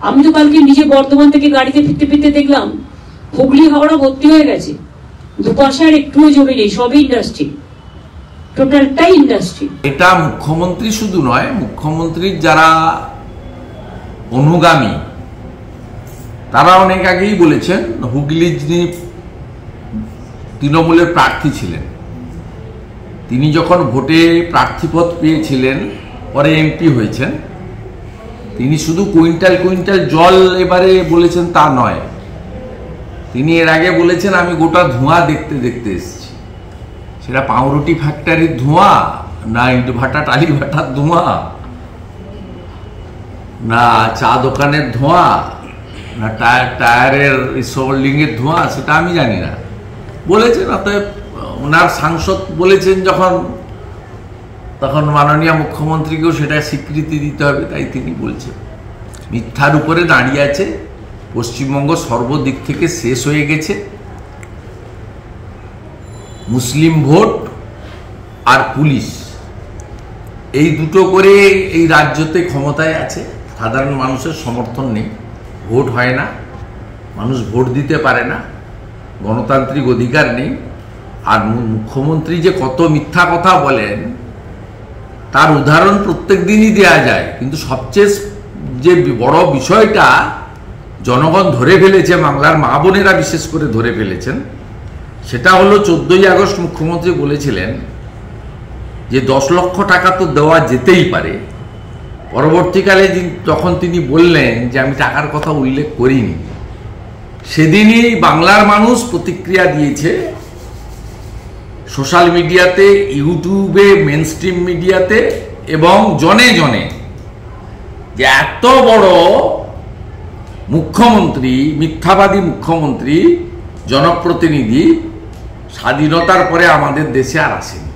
আমি তো কালকে নিজে বর্ধমান থেকে গাড়িতে ফিরতে ফিরতে দেখলাম হুগলি হাওড়া ভর্তি হয়ে গেছে, দুপাশে আর একটুও জমি নেই, সবই ইন্ডাস্ট্রি, টোটালটাই ইন্ডাস্ট্রি। এটা মুখ্যমন্ত্রী শুধু নয়, মুখ্যমন্ত্রীর যারা অনুগামী তারা অনেক আগেই বলেছেন। হুগলি যিনি তৃণমূলের প্রার্থী ছিলেন, তিনি যখন ভোটে প্রার্থীপদ পেয়েছিলেন, পরে এমপি হয়েছেন, তিনি শুধু কুইন্টাল কুইন্টাল জল এবারে বলেছেন তা নয়, তিনি এর আগে বলেছেন আমি গোটা ধোঁয়া দেখতে দেখতে এসেছি। সেটা পাউরুটি ফ্যাক্টরির ধোঁয়া, না ইট ভাটা টালি ভাটার ধোঁয়া, না চা দোকানের ধোঁয়া, না টায়ারের রিসোল্ডিংয়ের ধোঁয়া, সেটা আমি জানি না, বলেছেন। অতএব ওনার সাংসদ বলেছেন যখন, তখন মাননীয় মুখ্যমন্ত্রীকেও সেটা স্বীকৃতি দিতে হবে, তাই তিনি বলছেন। মিথ্যার উপরে দাঁড়িয়ে আছে। পশ্চিমবঙ্গ সর্বদিক থেকে শেষ হয়ে গেছে। মুসলিম ভোট আর পুলিশ, এই দুটো করে এই রাজ্যতে ক্ষমতায় আছে। সাধারণ মানুষের সমর্থন নেই, ভোট হয় না, মানুষ ভোট দিতে পারে না, গণতান্ত্রিক অধিকার নেই। আর মুখ্যমন্ত্রী যে কত মিথ্যা কথা বলেন তার উদাহরণ প্রত্যেক দিনই দেওয়া যায়, কিন্তু সবচেয়ে যে বড় বিষয়টা জনগণ ধরে ফেলেছে, বাংলার মা বোনেরা বিশেষ করে ধরে ফেলেছেন, সেটা হলো 14ই আগস্ট মুখ্যমন্ত্রী বলেছিলেন যে 10 লক্ষ টাকা তো দেওয়া যেতেই পারে। পরবর্তীকালে যখন তিনি বললেন যে আমি টাকার কথা উল্লেখ করিনি, সেদিনই বাংলার মানুষ প্রতিক্রিয়া দিয়েছে সোশ্যাল মিডিয়াতে, ইউটিউবে, মেনস্ট্রিম মিডিয়াতে এবং জনে জনে, যে এত বড় মুখ্যমন্ত্রী, মিথ্যাবাদী মুখ্যমন্ত্রী, জনপ্রতিনিধি স্বাধীনতার পরে আমাদের দেশে আর আসেনি।